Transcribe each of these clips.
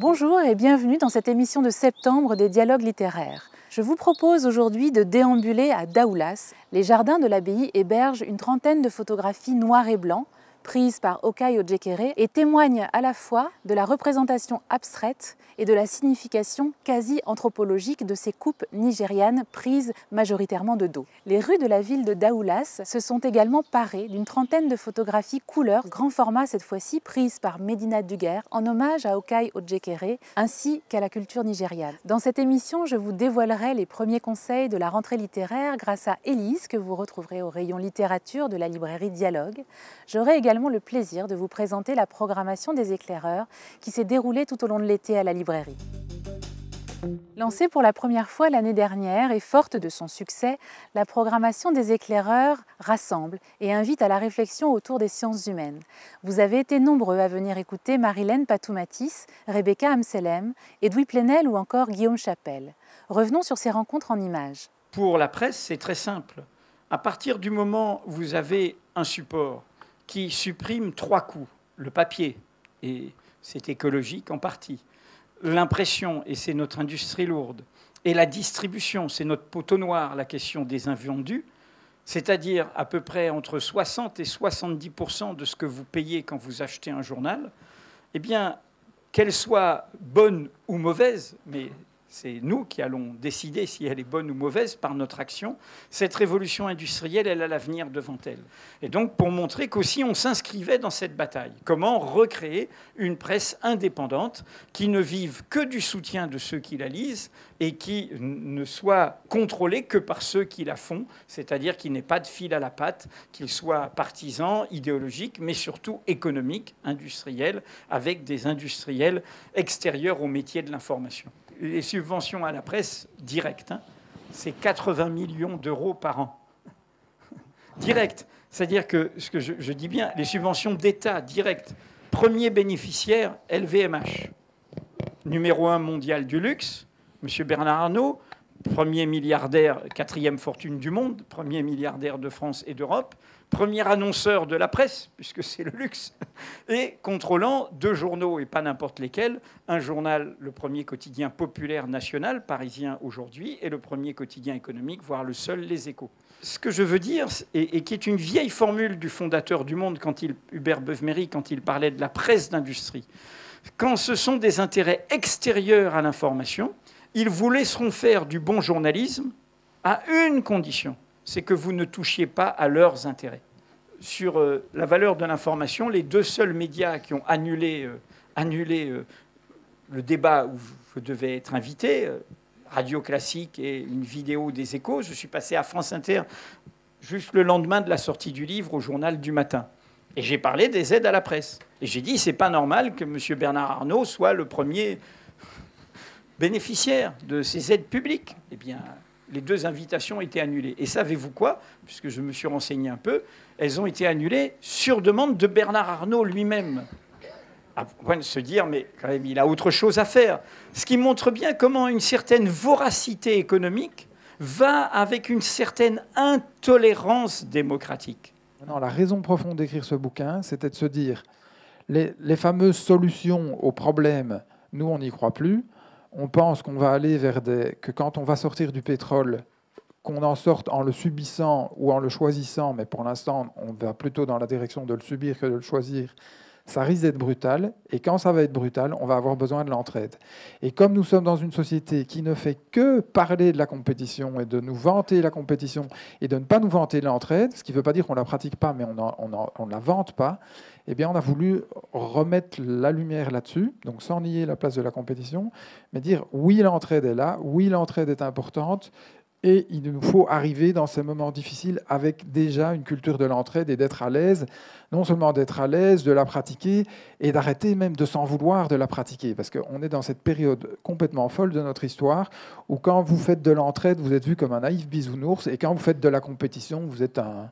Bonjour et bienvenue dans cette émission de septembre des dialogues littéraires. Je vous propose aujourd'hui de déambuler à Daoulas. Les jardins de l'abbaye hébergent une trentaine de photographies noires et blancs prises par Okay Ojekere et témoignent à la fois de la représentation abstraite et de la signification quasi-anthropologique de ces coupes nigérianes prises majoritairement de dos. Les rues de la ville de Daoulas se sont également parées d'une trentaine de photographies couleur, grand format cette fois-ci, prises par Medina Duguer en hommage à Okay Ojekere ainsi qu'à la culture nigériane. Dans cette émission, je vous dévoilerai les premiers conseils de la rentrée littéraire grâce à Élise, que vous retrouverez au rayon littérature de la librairie Dialogue. J'aurai également le plaisir de vous présenter la programmation des éclaireurs qui s'est déroulée tout au long de l'été à la librairie. Lancée pour la première fois l'année dernière et forte de son succès, la programmation des éclaireurs rassemble et invite à la réflexion autour des sciences humaines. Vous avez été nombreux à venir écouter Marilène Patou-Matisse, Rebecca Amselem, Edoui Plenel ou encore Guillaume Chapelle. Revenons sur ces rencontres en images. Pour la presse, c'est très simple. À partir du moment où vous avez un support qui supprime 3 coûts, le papier, et c'est écologique en partie, l'impression, et c'est notre industrie lourde, et la distribution, c'est notre poteau noir, la question des invendus, c'est-à-dire à peu près entre 60 et 70% de ce que vous payez quand vous achetez un journal, eh bien, qu'elle soit bonne ou mauvaise, mais c'est nous qui allons décider si elle est bonne ou mauvaise par notre action. Cette révolution industrielle, elle a l'avenir devant elle. Et donc, pour montrer qu'aussi on s'inscrivait dans cette bataille. Comment recréer une presse indépendante qui ne vive que du soutien de ceux qui la lisent et qui ne soit contrôlée que par ceux qui la font, c'est-à-dire qu'il n'ait pas de fil à la patte, qu'il soit partisan, idéologique, mais surtout économique, industriel, avec des industriels extérieurs au métier de l'information. Les subventions à la presse directes, c'est 80 millions d'euros par an. Direct. C'est-à-dire que, ce que je dis bien, les subventions d'État directes. Premier bénéficiaire, LVMH. Numéro 1 mondial du luxe, M. Bernard Arnault. Premier milliardaire, 4e fortune du monde. Premier milliardaire de France et d'Europe. Premier annonceur de la presse, puisque c'est le luxe, et contrôlant 2 journaux, et pas n'importe lesquels, un journal, le premier quotidien populaire national, Parisien aujourd'hui, et le premier quotidien économique, voire le seul, Les Échos. Ce que je veux dire, et qui est une vieille formule du fondateur du Monde, Hubert Beuve-Méry, quand il parlait de la presse d'industrie, quand ce sont des intérêts extérieurs à l'information, ils vous laisseront faire du bon journalisme à une condition, c'est que vous ne touchiez pas à leurs intérêts. Sur la valeur de l'information, les 2 seuls médias qui ont annulé le débat où je devais être invité, Radio Classique et une vidéo des Échos, je suis passé à France Inter juste le lendemain de la sortie du livre au journal du matin. Et j'ai parlé des aides à la presse. Et j'ai dit, c'est pas normal que M. Bernard Arnault soit le premier bénéficiaire de ces aides publiques. Eh bien, les 2 invitations ont été annulées. Et savez-vous quoi? Puisque je me suis renseigné un peu, elles ont été annulées sur demande de Bernard Arnault lui-même. À point de se dire, mais quand même, il a autre chose à faire. Ce qui montre bien comment une certaine voracité économique va avec une certaine intolérance démocratique. Non, la raison profonde d'écrire ce bouquin, c'était de se dire, les fameuses solutions aux problèmes, nous, on n'y croit plus. On pense qu'on va aller vers que quand on va sortir du pétrole, qu'on en sorte en le subissant ou en le choisissant, mais pour l'instant, on va plutôt dans la direction de le subir que de le choisir. Ça risque d'être brutal, et quand ça va être brutal, on va avoir besoin de l'entraide. Et comme nous sommes dans une société qui ne fait que parler de la compétition et de nous vanter la compétition et de ne pas nous vanter l'entraide, ce qui ne veut pas dire qu'on ne la pratique pas, mais on ne la vante pas, eh bien, on a voulu remettre la lumière là-dessus, donc sans nier la place de la compétition, mais dire oui, l'entraide est là, oui, l'entraide est importante, et il nous faut arriver dans ces moments difficiles avec déjà une culture de l'entraide et d'être à l'aise, non seulement d'être à l'aise, de la pratiquer, et d'arrêter même de s'en vouloir de la pratiquer. Parce qu'on est dans cette période complètement folle de notre histoire, où quand vous faites de l'entraide, vous êtes vu comme un naïf bisounours, et quand vous faites de la compétition, vous êtes un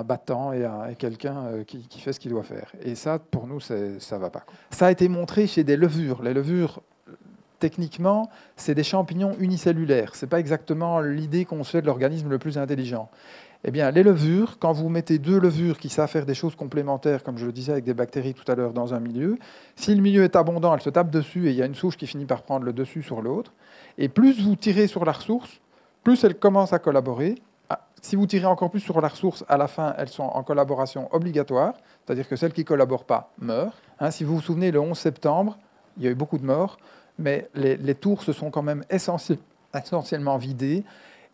battant et quelqu'un qui fait ce qu'il doit faire. Et ça, pour nous, ça ne va pas. Ça a été montré chez des levures. Les levures, techniquement, c'est des champignons unicellulaires. Ce n'est pas exactement l'idée qu'on se fait de l'organisme le plus intelligent. Eh bien, les levures, quand vous mettez deux levures qui savent faire des choses complémentaires, comme je le disais avec des bactéries tout à l'heure, dans un milieu, si le milieu est abondant, elles se tapent dessus et il y a une souche qui finit par prendre le dessus sur l'autre. Et plus vous tirez sur la ressource, plus elles commencent à collaborer. Si vous tirez encore plus sur la ressource, à la fin, elles sont en collaboration obligatoire, c'est-à-dire que celles qui ne collaborent pas meurent. Si vous vous souvenez, le 11 septembre, il y a eu beaucoup de morts, mais les tours se sont quand même essentiellement vidées.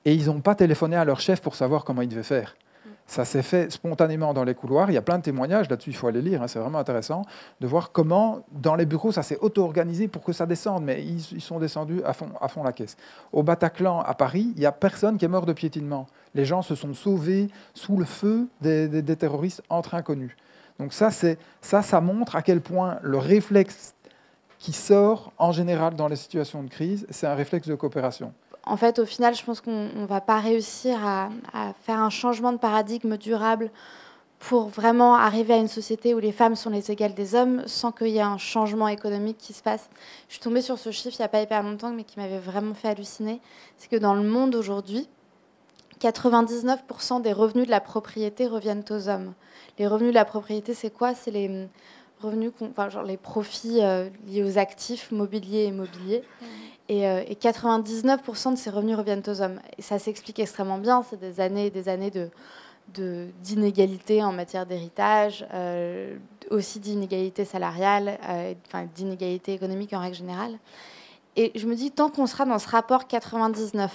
Et ils n'ont pas téléphoné à leur chef pour savoir comment ils devaient faire. Ça s'est fait spontanément dans les couloirs. Il y a plein de témoignages là-dessus, il faut aller lire. C'est vraiment intéressant de voir comment, dans les bureaux, ça s'est auto-organisé pour que ça descende. Mais ils sont descendus à fond la caisse. Au Bataclan, à Paris, il n'y a personne qui est mort de piétinement. Les gens se sont sauvés sous le feu des terroristes entre inconnus. Donc ça montre à quel point le réflexe qui sort, en général, dans les situations de crise, c'est un réflexe de coopération. En fait, au final, je pense qu'on ne va pas réussir à faire un changement de paradigme durable pour vraiment arriver à une société où les femmes sont les égales des hommes sans qu'il y ait un changement économique qui se passe. Je suis tombée sur ce chiffre il n'y a pas hyper longtemps, mais qui m'avait vraiment fait halluciner. C'est que dans le monde aujourd'hui, 99% des revenus de la propriété reviennent aux hommes. Les revenus de la propriété, c'est quoi? C'est les revenus, genre les profits liés aux actifs mobiliers et immobiliers. Et 99% de ces revenus reviennent aux hommes. Et ça s'explique extrêmement bien. C'est des années et des années d'inégalités en matière d'héritage, aussi d'inégalités salariales, d'inégalités économiques en règle générale. Et je me dis, tant qu'on sera dans ce rapport 99-1,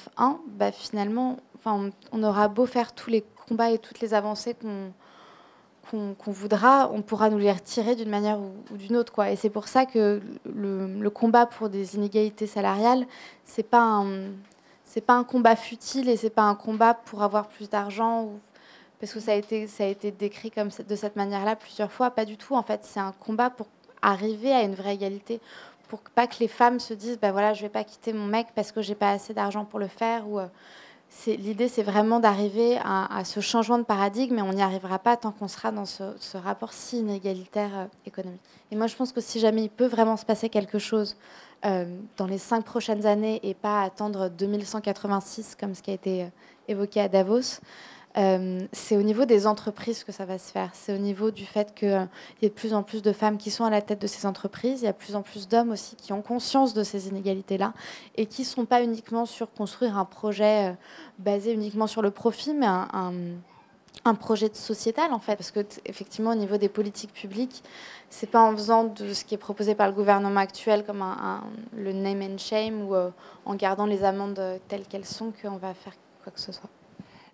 finalement, on aura beau faire tous les combats et toutes les avancées qu'on voudra, on pourra nous les retirer d'une manière ou d'une autre, quoi. Et c'est pour ça que le combat pour des inégalités salariales, c'est pas un combat futile et c'est pas un combat pour avoir plus d'argent, parce que ça a été décrit de cette manière-là plusieurs fois. Pas du tout, en fait. C'est un combat pour arriver à une vraie égalité, pour pas que les femmes se disent, voilà, je vais pas quitter mon mec parce que j'ai pas assez d'argent pour le faire, ou l'idée, c'est vraiment d'arriver à ce changement de paradigme, mais on n'y arrivera pas tant qu'on sera dans ce rapport si inégalitaire économique. Et moi, je pense que si jamais il peut vraiment se passer quelque chose dans les 5 prochaines années et pas attendre 2186, comme ce qui a été évoqué à Davos, c'est au niveau des entreprises que ça va se faire. C'est au niveau du fait qu'il y ait de plus en plus de femmes qui sont à la tête de ces entreprises. Il y a de plus en plus d'hommes aussi qui ont conscience de ces inégalités-là et qui ne sont pas uniquement sur construire un projet basé uniquement sur le profit, mais un projet sociétal, en fait. Parce que, effectivement, au niveau des politiques publiques, ce n'est pas en faisant de ce qui est proposé par le gouvernement actuel comme le name and shame ou en gardant les amendes telles qu'elles sont qu'on va faire quoi que ce soit.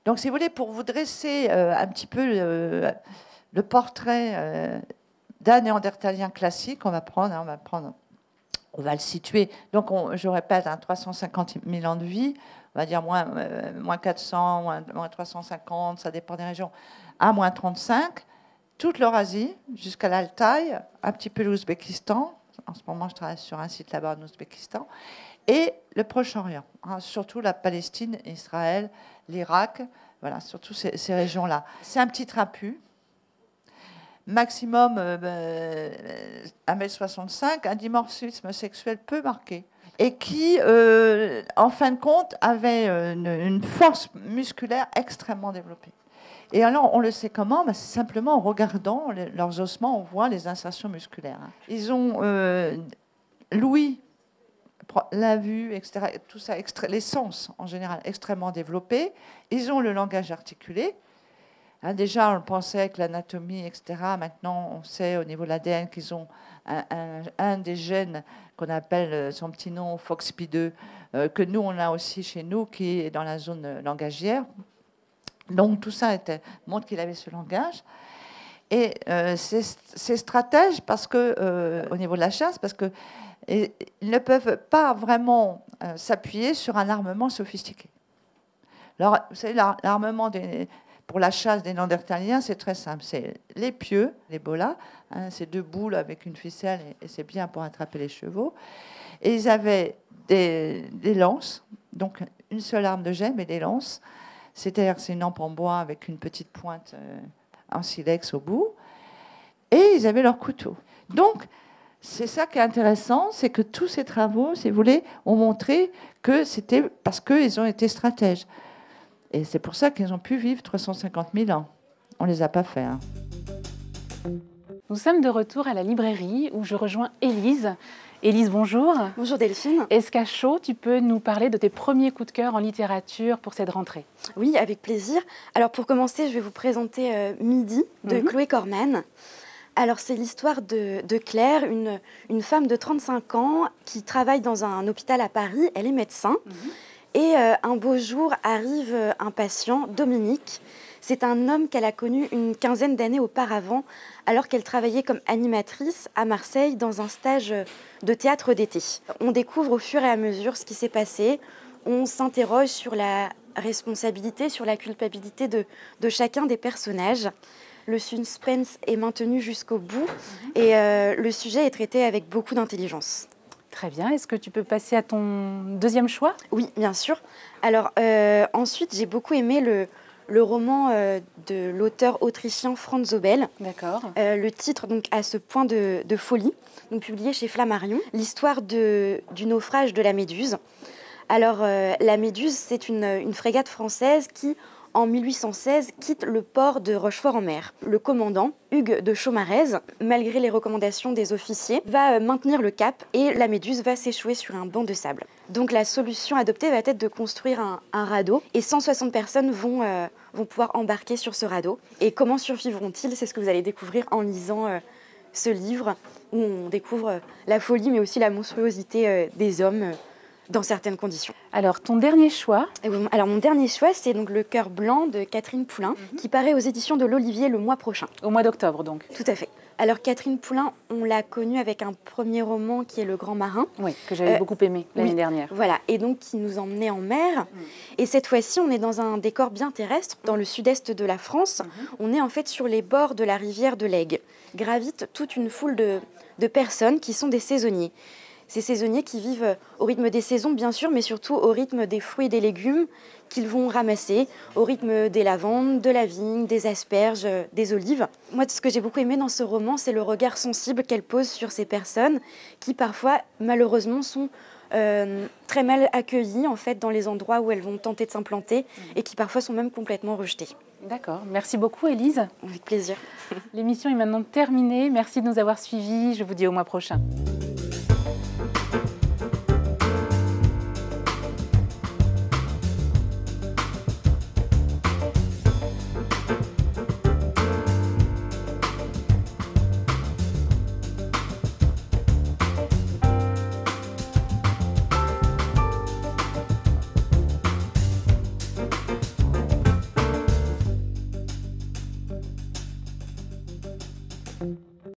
Donc, si vous voulez, pour vous dresser un petit peu le portrait d'un néandertalien classique, on va le situer. Donc, je répète, 350 000 ans de vie, on va dire moins 400, moins 350, ça dépend des régions, à moins 35, toute l'Eurasie, jusqu'à l'Altaï, un petit peu l'Ouzbékistan. En ce moment, je travaille sur un site là-bas en Ouzbékistan. Et le Proche-Orient, surtout la Palestine, Israël, l'Irak, voilà, surtout ces régions-là. C'est un petit trapu, maximum 1,65 m, un dimorphisme sexuel peu marqué, et qui, en fin de compte, avait une force musculaire extrêmement développée. Et alors, on le sait comment? C'est simplement en regardant leurs ossements, on voit les insertions musculaires. Ils ont l'ouïe, la vue, etc., tout ça, les sens en général extrêmement développés. Ils ont le langage articulé. Déjà, on pensait avec l'anatomie, etc. Maintenant, on sait au niveau de l'ADN qu'ils ont un des gènes qu'on appelle son petit nom FOXP2, que nous, on a aussi chez nous, qui est dans la zone langagière. Donc, tout ça montre qu'il avait ce langage. Et c'est stratège parce que, au niveau de la chasse, parce que ils ne peuvent pas vraiment s'appuyer sur un armement sophistiqué. Alors, vous savez, l'armement pour la chasse des Néandertaliens, c'est très simple. C'est les pieux, les bolas, c'est 2 boules avec une ficelle, et c'est bien pour attraper les chevaux. Et ils avaient des lances, donc une seule arme de jet, mais des lances. C'est-à-dire que c'est une lampe en bois avec une petite pointe en silex au bout. Et ils avaient leur couteau. Donc, c'est ça qui est intéressant, c'est que tous ces travaux, si vous voulez, ont montré que c'était parce qu'ils ont été stratèges. Et c'est pour ça qu'ils ont pu vivre 350 000 ans. On ne les a pas fait. Hein. Nous sommes de retour à la librairie où je rejoins Élise. Élise, bonjour. Bonjour Delphine. Est-ce qu'à chaud, tu peux nous parler de tes premiers coups de cœur en littérature pour cette rentrée? Oui, avec plaisir. Alors pour commencer, je vais vous présenter Midi de Chloé Corman. Alors c'est l'histoire de Claire, une femme de 35 ans qui travaille dans un hôpital à Paris. Elle est médecin. Et un beau jour arrive un patient, Dominique. C'est un homme qu'elle a connu une quinzaine d'années auparavant, alors qu'elle travaillait comme animatrice à Marseille dans un stage de théâtre d'été. On découvre au fur et à mesure ce qui s'est passé. On s'interroge sur la responsabilité, sur la culpabilité de chacun des personnages. Le suspense est maintenu jusqu'au bout et le sujet est traité avec beaucoup d'intelligence. Très bien. Est-ce que tu peux passer à ton deuxième choix? Oui, bien sûr. Alors ensuite, j'ai beaucoup aimé le roman de l'auteur autrichien Franz Zobel. D'accord. Le titre donc a ce point de folie, donc publié chez Flammarion. L'histoire du naufrage de la Méduse. Alors la Méduse, c'est une frégate française qui, en 1816, quitte le port de Rochefort-en-Mer. Le commandant, Hugues de Chaumarez, malgré les recommandations des officiers, va maintenir le cap et la Méduse va s'échouer sur un banc de sable. Donc la solution adoptée va être de construire un radeau et 160 personnes vont pouvoir embarquer sur ce radeau. Et comment survivront-ils? C'est ce que vous allez découvrir en lisant ce livre où on découvre la folie mais aussi la monstruosité des hommes dans certaines conditions. Alors, ton dernier choix? Alors, mon dernier choix, c'est donc Le Cœur blanc de Catherine Poulain, qui paraît aux éditions de l'Olivier le mois prochain. Au mois d'octobre, donc? Tout à fait. Alors, Catherine Poulain, on l'a connue avec un premier roman qui est Le Grand Marin. Oui, que j'avais beaucoup aimé l'année dernière. Voilà, et donc qui nous emmenait en mer. Et cette fois-ci, on est dans un décor bien terrestre, dans le sud-est de la France. On est en fait sur les bords de la rivière de l'Aigle. Gravite toute une foule de personnes qui sont des saisonniers. Ces saisonniers qui vivent au rythme des saisons, bien sûr, mais surtout au rythme des fruits et des légumes qu'ils vont ramasser, au rythme des lavandes, de la vigne, des asperges, des olives. Moi, ce que j'ai beaucoup aimé dans ce roman, c'est le regard sensible qu'elle pose sur ces personnes qui, parfois, malheureusement, sont très mal accueillies en fait, dans les endroits où elles vont tenter de s'implanter et qui, parfois, sont même complètement rejetées. D'accord. Merci beaucoup, Élise. Avec plaisir. L'émission est maintenant terminée. Merci de nous avoir suivis. Je vous dis au mois prochain. Thank you.